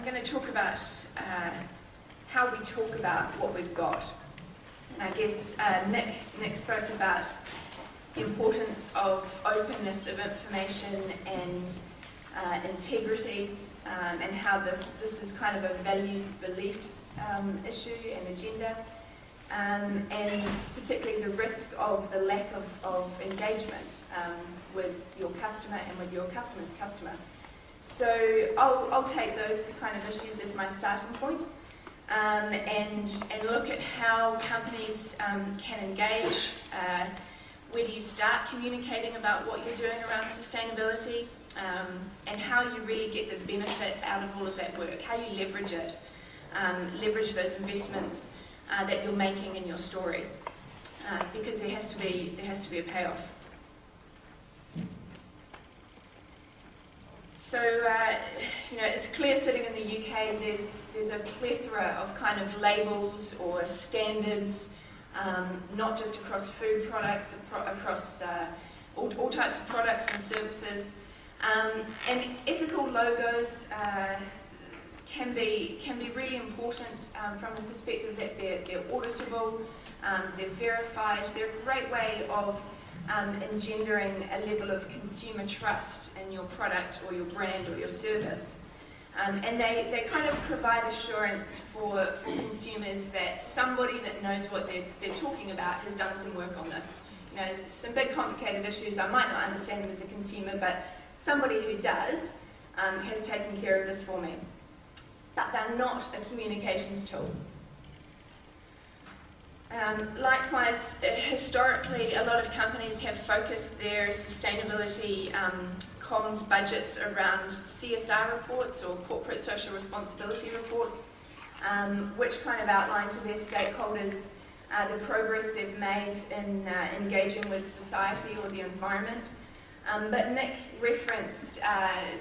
going to talk about how we talk about what we've got. And I guess Nick spoke about the importance of openness of information and integrity, and how this is kind of a values, beliefs issue and agenda, and particularly the risk of the lack of engagement with your customer and with your customer's customer. So I'll take those kind of issues as my starting point, and look at how companies can engage. Where do you start communicating about what you're doing around sustainability, and how you really get the benefit out of all of that work, how you leverage it, leverage those investments that you're making in your story, because there has to be a payoff. So, it's clear sitting in the UK, there's a plethora of kind of labels or standards, not just across food products, across all types of products and services. And ethical logos can be really important from the perspective that they're auditable, they're verified. They're a great way of engendering a level of consumer trust in your product or your brand or your service. And they kind of provide assurance for consumers that somebody that knows what they're talking about has done some work on this. Some big complicated issues, I might not understand them as a consumer, but somebody who does has taken care of this for me. But they're not a communications tool. Likewise, historically, a lot of companies have focused their sustainability comms budgets around CSR reports or corporate social responsibility reports, which kind of outline to their stakeholders the progress they've made in engaging with society or the environment. But Nick referenced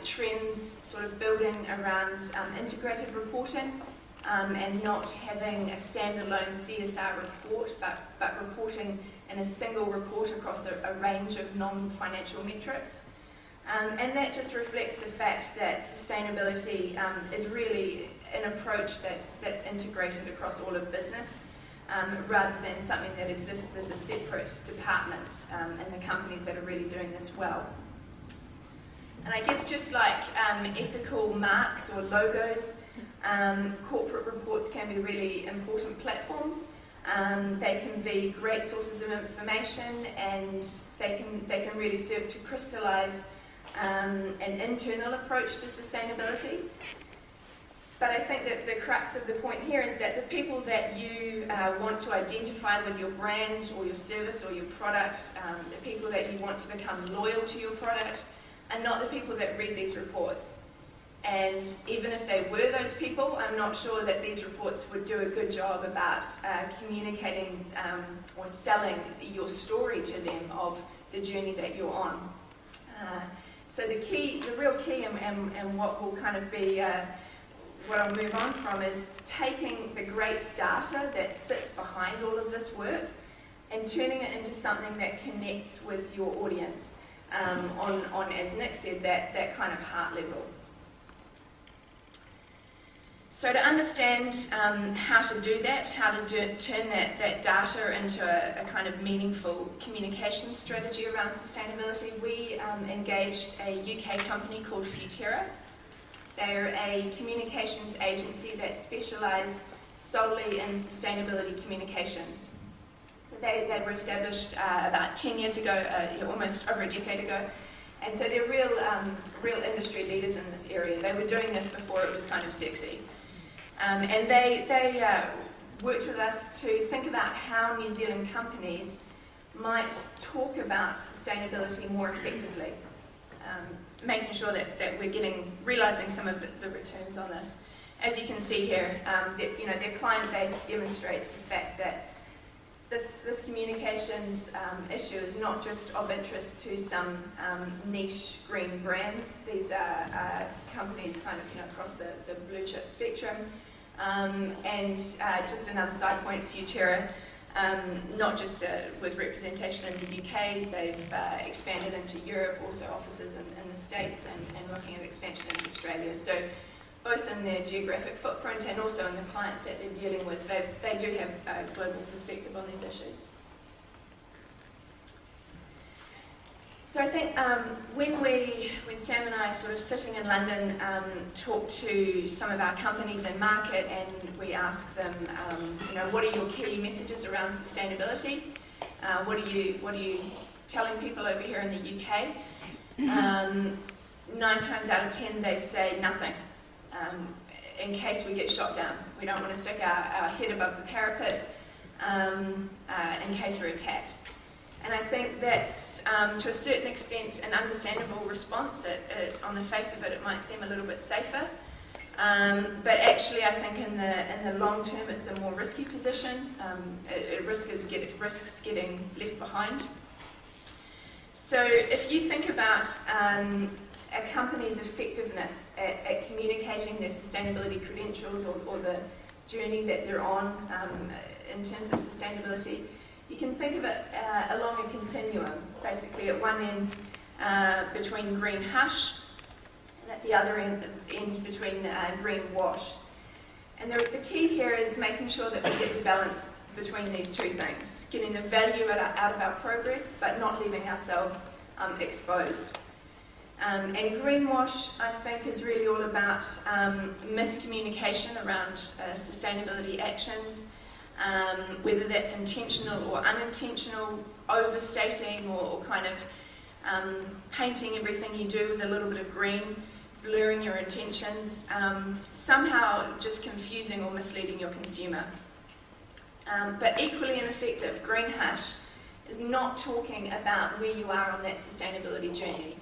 trends sort of building around integrated reporting, and not having a standalone CSR report, but reporting in a single report across a range of non-financial metrics. And that just reflects the fact that sustainability is really an approach that's integrated across all of business, rather than something that exists as a separate department in the companies that are really doing this well. And I guess just like ethical marks or logos, corporate reports can be really important platforms. They can be great sources of information, and they can really serve to crystallise an internal approach to sustainability. But I think that the crux of the point here is that the people that you want to identify with your brand or your service or your product, the people that you want to become loyal to your product, are not the people that read these reports. And even if they were those people, I'm not sure that these reports would do a good job about communicating or selling your story to them of the journey that you're on. So the real key, and what will kind of be what I'll move on from, is taking the great data that sits behind all of this work and turning it into something that connects with your audience on, as Nick said, that kind of heart level. So to understand how to do that, how to turn that data into a kind of meaningful communication strategy around sustainability, we engaged a UK company called Futera. They're a communications agency that specialise solely in sustainability communications. So they were established about 10 years ago, almost over a decade ago. And so they're real industry leaders in this area. They were doing this before it was kind of sexy. And they worked with us to think about how New Zealand companies might talk about sustainability more effectively, making sure that we're realising some of the returns on this. As you can see here, their client base demonstrates the fact that this communications issue is not just of interest to some niche green brands. These are companies kind of across the blue chip spectrum. And just another side point, Futera, not just with representation in the UK, they've expanded into Europe, also offices in the States, and looking at expansion into Australia. So both in their geographic footprint and also in the clients that they're dealing with. They do have a global perspective on these issues. So I think when Sam and I sort of sitting in London talk to some of our companies in market, and we ask them, what are your key messages around sustainability? What are you telling people over here in the UK? 9 times out of 10 they say nothing. In case we get shot down. We don't want to stick our head above the parapet in case we're attacked. And I think that's, to a certain extent, an understandable response. On the face of it, it might seem a little bit safer. But actually, I think in the long term, it's a more risky position. It risks getting left behind. So if you think about a company's effectiveness at communicating their sustainability credentials or the journey that they're on in terms of sustainability, you can think of it along a continuum, basically at one end between green hush and at the other end between green wash. And the key here is making sure that we get the balance between these two things, getting the value out of our progress but not leaving ourselves exposed. And greenwash, I think, is really all about miscommunication around sustainability actions, whether that's intentional or unintentional, overstating or kind of painting everything you do with a little bit of green, blurring your intentions, somehow just confusing or misleading your consumer. But equally ineffective, green hush is not talking about where you are on that sustainability journey.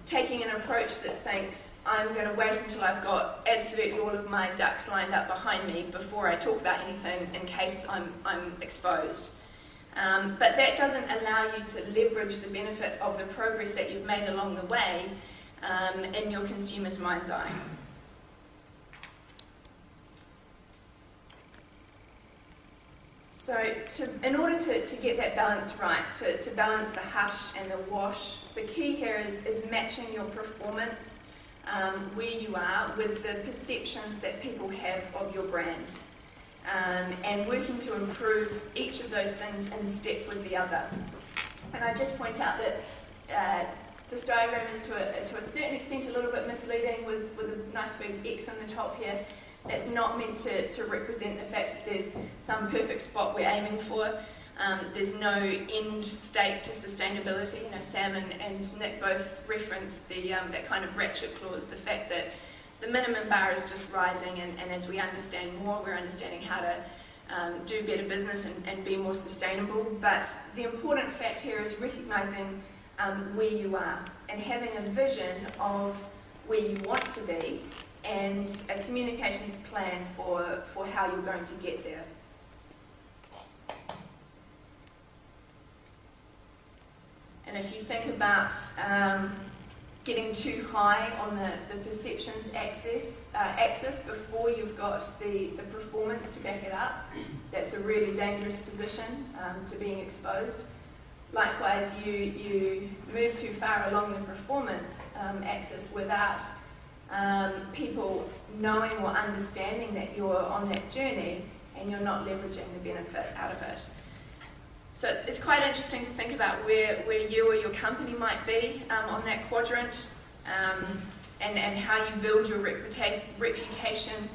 Taking an approach that thinks, I'm going to wait until I've got absolutely all of my ducks lined up behind me before I talk about anything in case I'm exposed. But that doesn't allow you to leverage the benefit of the progress that you've made along the way in your consumer's mind's eye. So in order to get that balance right, to balance the hush and the wash, the key here is matching your performance where you are with the perceptions that people have of your brand, and working to improve each of those things in step with the other. And I just point out that this diagram is to a certain extent a little bit misleading with a nice big X on the top here. That's not meant to represent the fact that there's some perfect spot we're aiming for. There's no end state to sustainability. Sam and Nick both referenced that kind of ratchet clause, the fact that the minimum bar is just rising, and as we understand more, we're understanding how to do better business and be more sustainable. But the important fact here is recognising where you are and having a vision of where you want to be, and a communications plan for how you're going to get there. And if you think about getting too high on the perceptions axis before you've got the performance to back it up, that's a really dangerous position to being exposed. Likewise, you move too far along the performance axis without people knowing or understanding that you're on that journey, and you're not leveraging the benefit out of it. So it's quite interesting to think about where you or your company might be on that quadrant, and how you build your reputation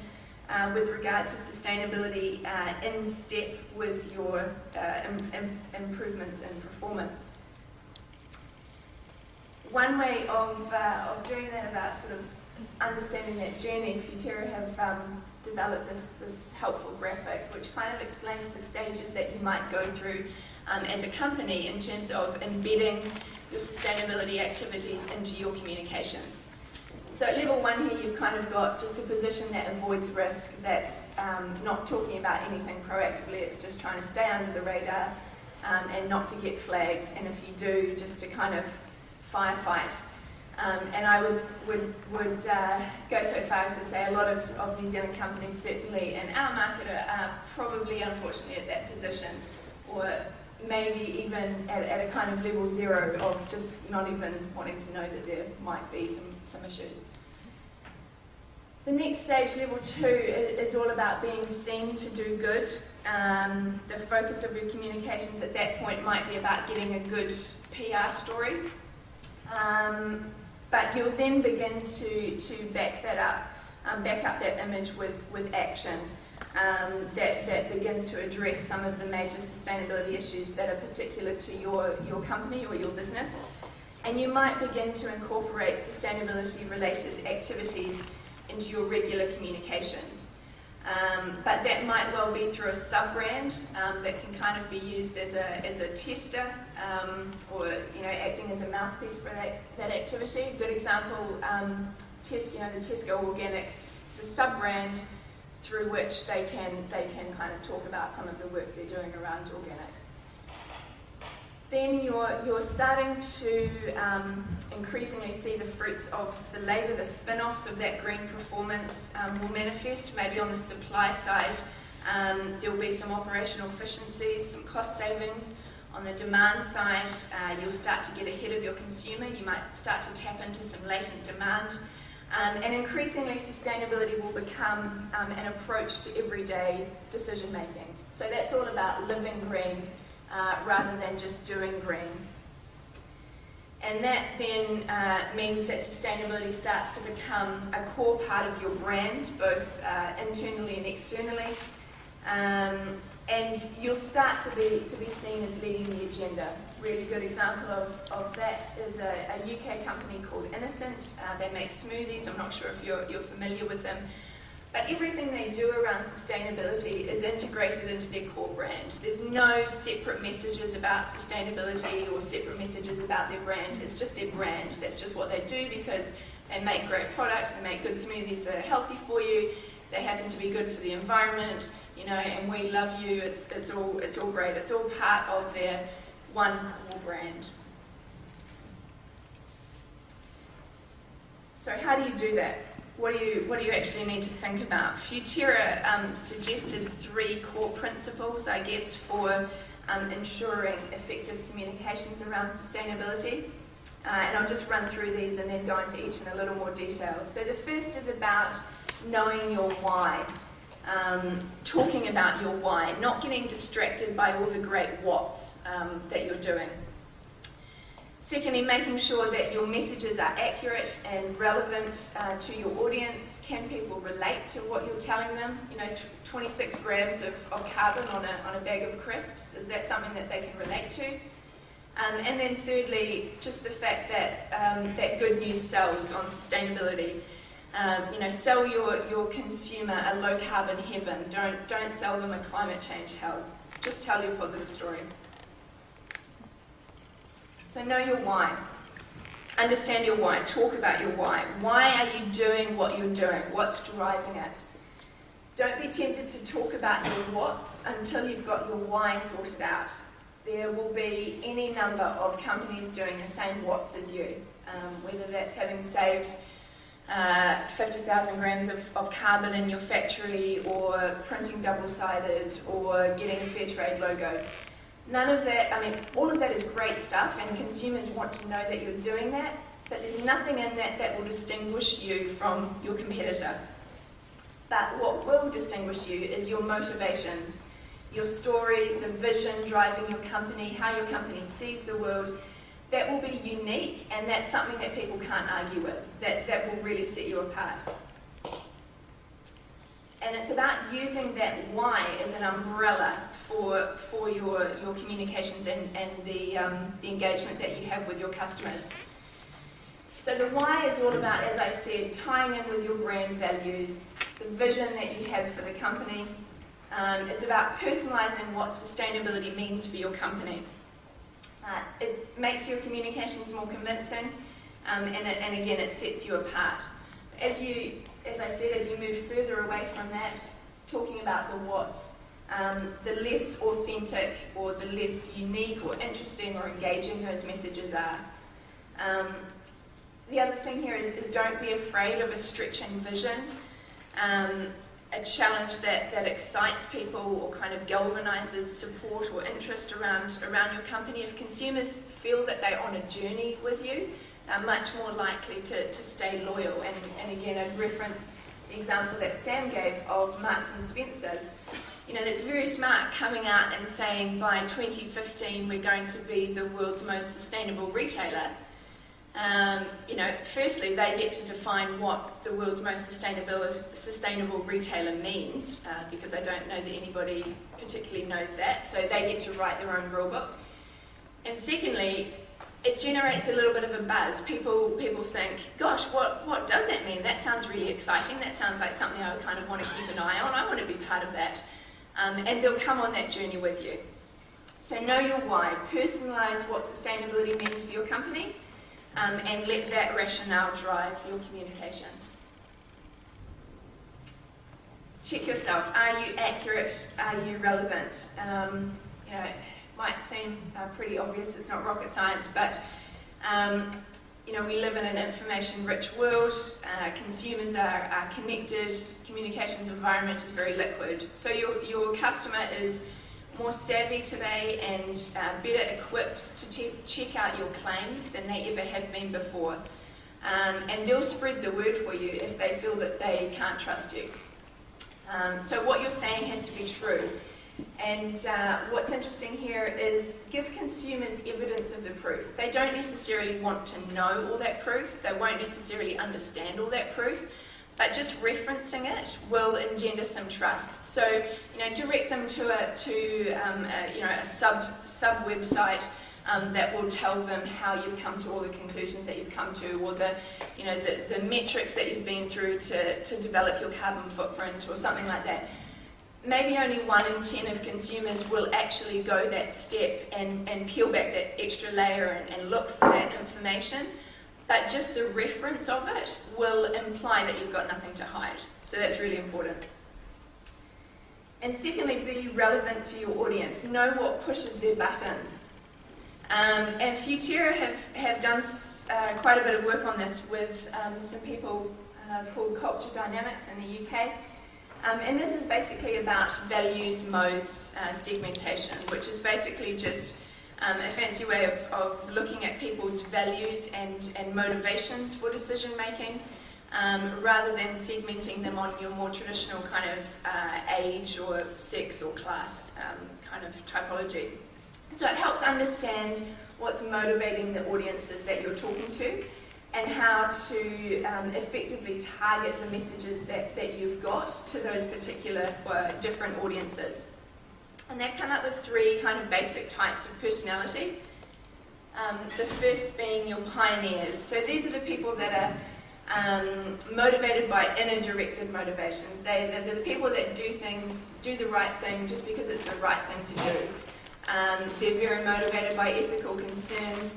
with regard to sustainability in step with your improvements in performance. One way of doing that, about sort of understanding that journey, Futera have developed this helpful graphic which kind of explains the stages that you might go through as a company in terms of embedding your sustainability activities into your communications. So at level 1 here, you've kind of got just a position that avoids risk, that's not talking about anything proactively, it's just trying to stay under the radar and not to get flagged, and if you do, just to kind of firefight. And I would go so far as to say a lot of New Zealand companies, certainly in our market, are probably unfortunately at that position, or maybe even at a kind of level 0 of just not even wanting to know that there might be some issues. The next stage, level 2, is all about being seen to do good. The focus of your communications at that point might be about getting a good PR story. But you'll then begin to back that up, back up that image with action that begins to address some of the major sustainability issues that are particular to your company or your business. And you might begin to incorporate sustainability-related activities into your regular communications. But that might well be through a sub-brand that can kind of be used as a tester or acting as a mouthpiece for that activity. A good example, the Tesco Organic, it's a sub-brand through which they can kind of talk about some of the work they're doing around organics. Then you're starting to increasingly see the fruits of the labour, the spin-offs of that green performance will manifest. Maybe on the supply side, there will be some operational efficiencies, some cost savings. On the demand side, you'll start to get ahead of your consumer. You might start to tap into some latent demand. And increasingly, sustainability will become an approach to everyday decision making. So that's all about living green rather than just doing green. And that then means that sustainability starts to become a core part of your brand, both internally and externally. And you'll start to be seen as leading the agenda. Really good example of that is a UK company called Innocent. They make smoothies. I'm not sure if you're familiar with them. But everything they do around sustainability is integrated into their core brand. There's no separate messages about sustainability or separate messages about their brand. It's just their brand. That's just what they do because they make great products, they make good smoothies that are healthy for you, they happen to be good for the environment, and we love you. It's all great. It's all part of their one core brand. So how do you do that? What do you actually need to think about? Futura suggested 3 core principles, I guess, for ensuring effective communications around sustainability. And I'll just run through these and then go into each in a little more detail. So the first is about knowing your why. Talking about your why, not getting distracted by all the great whats that you're doing. Secondly, making sure that your messages are accurate and relevant to your audience. Can people relate to what you're telling them? 26 grams of carbon on a bag of crisps, is that something that they can relate to? And then thirdly, just the fact that that good news sells on sustainability. Sell your consumer a low carbon heaven. Don't sell them a climate change hell. Just tell your positive story. So know your why. Understand your why. Talk about your why. Why are you doing what you're doing? What's driving it? Don't be tempted to talk about your whats until you've got your why sorted out. There will be any number of companies doing the same whats as you, whether that's having saved 50,000 grams of carbon in your factory, or printing double-sided, or getting a fair trade logo. None of that, all of that is great stuff, and consumers want to know that you're doing that, but there's nothing in that will distinguish you from your competitor. But what will distinguish you is your motivations, your story, the vision driving your company, how your company sees the world. That will be unique, and that's something that people can't argue with. That will really set you apart. And it's about using that why as an umbrella for your communications and the engagement that you have with your customers. So the why is all about, as I said, tying in with your brand values, the vision that you have for the company. It's about personalising what sustainability means for your company. It makes your communications more convincing, and again, it sets you apart. As I said, as you move further away from that, talking about the whats, the less authentic or the less unique or interesting or engaging those messages are. The other thing here is don't be afraid of a stretching vision, a challenge that excites people or kind of galvanises support or interest around your company. If consumers feel that they're on a journey with you, are much more likely to stay loyal. And again, I'd reference the example that Sam gave of Marks and Spencer's, you know, that's very smart, coming out and saying by 2015 we're going to be the world's most sustainable retailer. You know, firstly, they get to define what the world's most sustainable retailer means, because I don't know that anybody particularly knows that, so they get to write their own rule book. And secondly, it generates a little bit of a buzz. People think, gosh, what does that mean? That sounds really exciting. That sounds like something I would kind of want to keep an eye on. I want to be part of that. And they'll come on that journey with you. So know your why. Personalise what sustainability means for your company, and let that rationale drive your communications. Check yourself. Are you accurate? Are you relevant? You know, it might seem pretty obvious, it's not rocket science, but you know, we live in an information-rich world. Consumers are connected. Communications environment is very liquid. So your customer is more savvy today and better equipped to check out your claims than they ever have been before. And they'll spread the word for you if they feel that they can't trust you. So what you're saying has to be true. And what's interesting here is give consumers evidence of the proof. They don't necessarily want to know all that proof. They won't necessarily understand all that proof. But just referencing it will engender some trust. So, you know, direct them to a sub website that will tell them how you've come to all the conclusions that you've come to, or the metrics that you've been through to develop your carbon footprint, or something like that. Maybe only 1 in 10 of consumers will actually go that step and peel back that extra layer and look for that information. But just the reference of it will imply that you've got nothing to hide. So that's really important. And secondly, be relevant to your audience. Know what pushes their buttons. And Futera have done quite a bit of work on this with some people called Culture Dynamics in the UK. And this is basically about values, modes, segmentation, which is basically just a fancy way of looking at people's values and motivations for decision making, rather than segmenting them on your more traditional kind of age or sex or class kind of typology. So it helps understand what's motivating the audiences that you're talking to, and how to effectively target the messages that you've got to those particular different audiences. And they've come up with 3 kind of basic types of personality. The first being your pioneers. So these are the people that are motivated by inner-directed motivations. They're the people that do the right thing just because it's the right thing to do. They're very motivated by ethical concerns.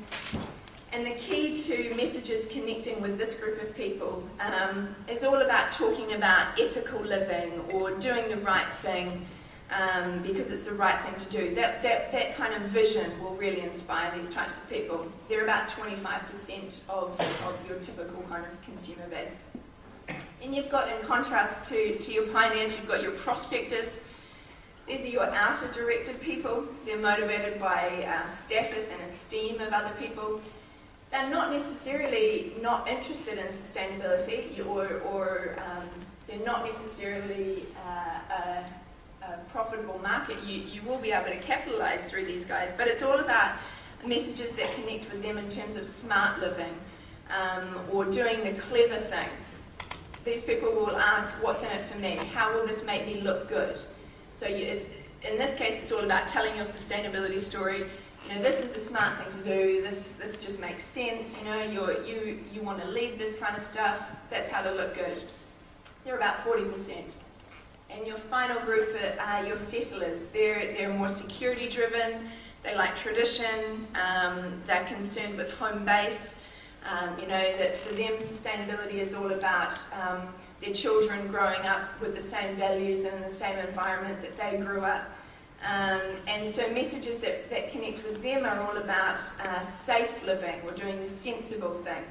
And the key to messages connecting with this group of people is all about talking about ethical living or doing the right thing because it's the right thing to do. That kind of vision will really inspire these types of people. They're about 25% of your typical kind of consumer base. And you've got, in contrast to your pioneers, you've got your prospectors. These are your outer-directed people. They're motivated by status and esteem of other people. They're not necessarily not interested in sustainability, or they're not necessarily a profitable market. You will be able to capitalise through these guys, but it's all about messages that connect with them in terms of smart living or doing the clever thing. These people will ask, what's in it for me? How will this make me look good? So in this case, it's all about telling your sustainability story. You know, this is the smart thing to do. This just makes sense. You know, you want to lead this kind of stuff. That's how to look good. They're about 40%. And your final group are your settlers. They're more security driven. They like tradition. They're concerned with home base. You know, that for them sustainability is all about their children growing up with the same values and in the same environment that they grew up. And so messages that connect with them are all about safe living, or doing the sensible thing,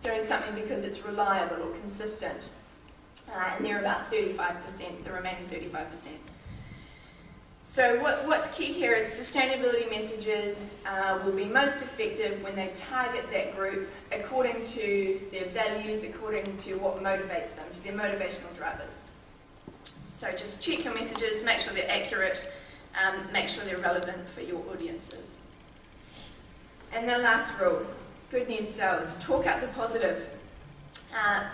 doing something because it's reliable or consistent. And they're about 35%, the remaining 35%. So what's key here is sustainability messages will be most effective when they target that group according to their values, according to what motivates them, to their motivational drivers. So just check your messages, make sure they're accurate, make sure they're relevant for your audiences. And the last rule, good news sells. Talk up the positive.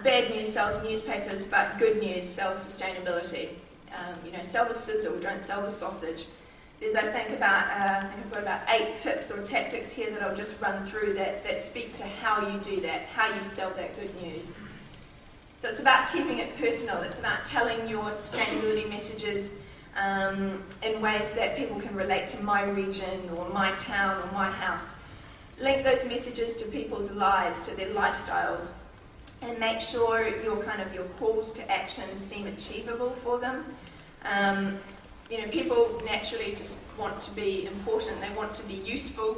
Bad news sells newspapers, but good news sells sustainability. Sell the sizzle, don't sell the sausage. There's, I think I've got about 8 tips or tactics here that I'll just run through that speak to how you do that, how you sell that good news. So it's about keeping it personal. It's about telling your sustainability messages in ways that people can relate to my region or my town or my house. Link those messages to people's lives, to their lifestyles, and make sure your calls to action seem achievable for them. People naturally just want to be important, they want to be useful,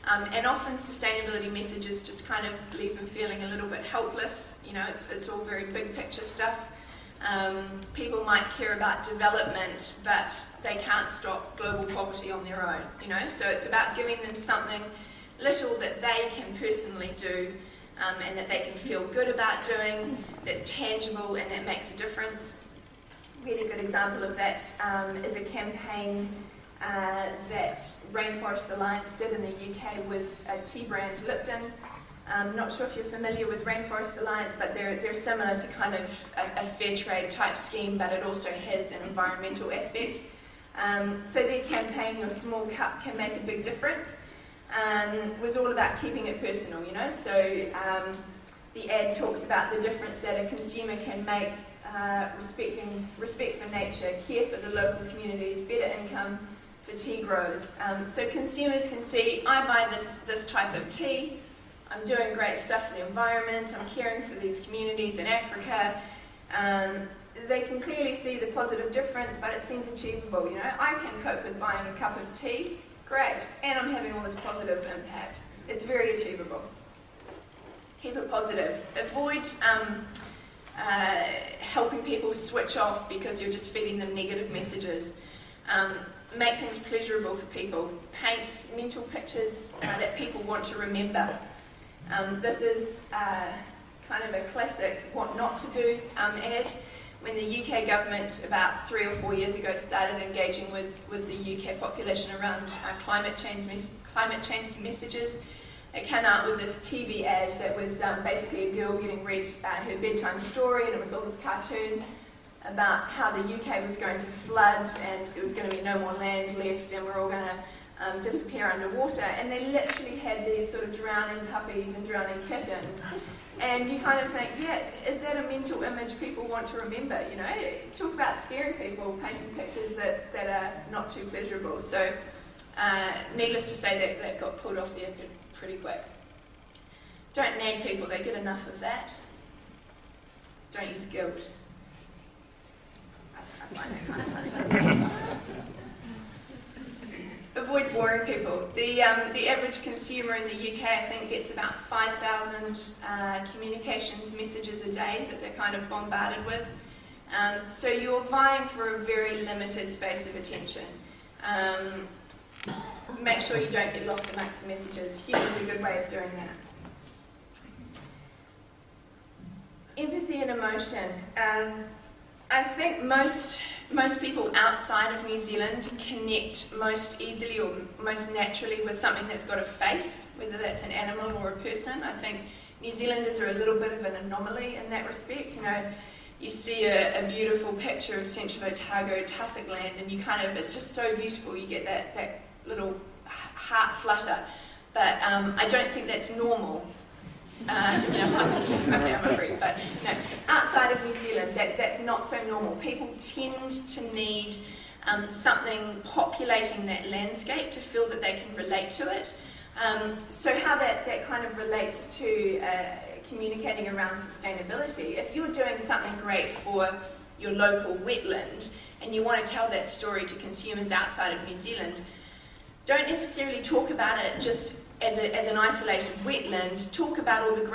and often sustainability messages just kind of leave them feeling a little bit helpless. It's all very big picture stuff. People might care about development, but they can't stop global poverty on their own, so it's about giving them something little that they can personally do, and that they can feel good about doing, that's tangible and that makes a difference. Really good example of that is a campaign that Rainforest Alliance did in the UK with a tea brand, Lipton. I'm not sure if you're familiar with Rainforest Alliance, but they're similar to kind of a fair trade type scheme, but it also has an environmental aspect. So their campaign, Your Small Cup Can Make a Big Difference, was all about keeping it personal, So the ad talks about the difference that a consumer can make, respect for nature, care for the local communities, better income for tea growers. So consumers can see, I buy this type of tea, I'm doing great stuff for the environment, I'm caring for these communities in Africa. They can clearly see the positive difference, but it seems achievable, I can cope with buying a cup of tea. Great, and I'm having all this positive impact. It's very achievable. Keep it positive. Avoid helping people switch off because you're just feeding them negative messages. Make things pleasurable for people. Paint mental pictures that people want to remember. This is kind of a classic what not to do ad. When the UK government about 3 or 4 years ago started engaging with the UK population around climate change messages, it came out with this TV ad that was basically a girl getting read her bedtime story, and it was all this cartoon about how the UK was going to flood and there was going to be no more land left and we're all going to disappear underwater, and they literally had these sort of drowning puppies and drowning kittens. And you kind of think, yeah, is that a mental image people want to remember? Talk about scaring people, painting pictures that are not too pleasurable. So, needless to say, that got pulled off there pretty quick. Don't nag people; they get enough of that. Don't use guilt. I find that kind of funny. Avoid boring people. The average consumer in the UK, I think, gets about 5,000 communications messages a day that they're kind of bombarded with. So you're vying for a very limited space of attention. Make sure you don't get lost amongst the messages. Humour is a good way of doing that. Empathy and emotion. I think most people outside of New Zealand connect most easily or most naturally with something that's got a face, whether that's an animal or a person. I think New Zealanders are a little bit of an anomaly in that respect. You see a beautiful picture of Central Otago, tussock land, and it's just so beautiful, you get that little heart flutter. But I don't think that's normal. Okay, I'm a freak, but outside of New Zealand, that's not so normal. People tend to need something populating that landscape to feel that they can relate to it. So how that kind of relates to communicating around sustainability. If you're doing something great for your local wetland and you want to tell that story to consumers outside of New Zealand, don't necessarily talk about it just as an isolated wetland. Talk about all the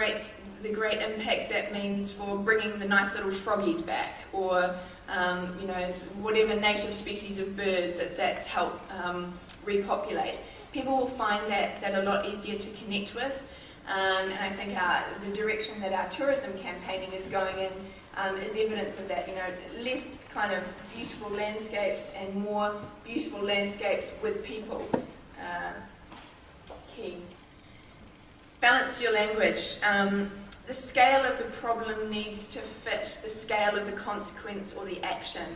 the great impacts that means for bringing the nice little froggies back, or you know, whatever native species of bird that's helped repopulate. People will find that a lot easier to connect with, and I think the direction that our tourism campaigning is going in is evidence of that. You know, less kind of beautiful landscapes and more beautiful landscapes with people. Key. Balance your language. The scale of the problem needs to fit the scale of the consequence or the action.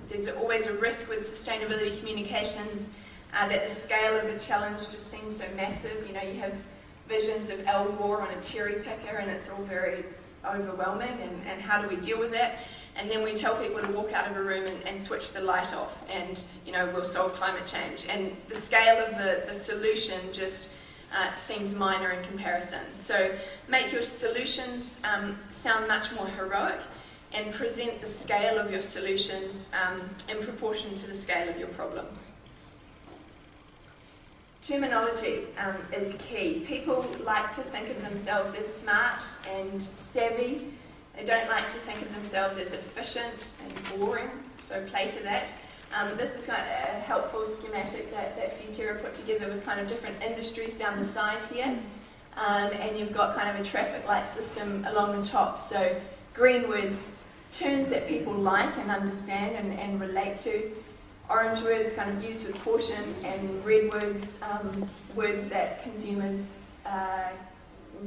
There's always a risk with sustainability communications that the scale of the challenge just seems so massive. You know, you have visions of Al Gore on a cherry picker and it's all very overwhelming, and how do we deal with that? And then we tell people to walk out of a room and switch the light off, and you know, we'll solve climate change. And the scale of the solution just seems minor in comparison. So make your solutions sound much more heroic, and present the scale of your solutions in proportion to the scale of your problems. Terminology is key. People like to think of themselves as smart and savvy. They don't like to think of themselves as efficient and boring, so play to that. This is kind of a helpful schematic that Futera put together with kind of different industries down the side here. And you've got kind of a traffic light system along the top. So green words, terms that people like and understand and relate to. Orange words kind of used with caution, and red words, words that consumers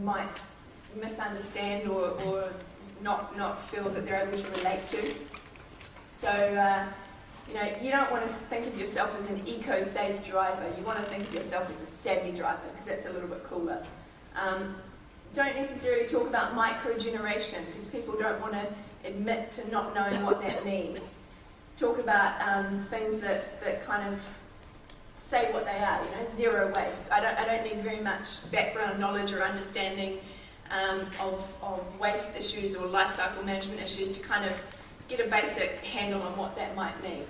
might misunderstand or not feel that they're able to relate to. So, you know, you don't want to think of yourself as an eco-safe driver. You want to think of yourself as a savvy driver, because that's a little bit cooler. Don't necessarily talk about microgeneration, because people don't want to admit to not knowing what that means. Talk about things that kind of say what they are. You know, zero waste. I don't need very much background knowledge or understanding of waste issues or life cycle management issues to kind of get a basic handle on what that might mean.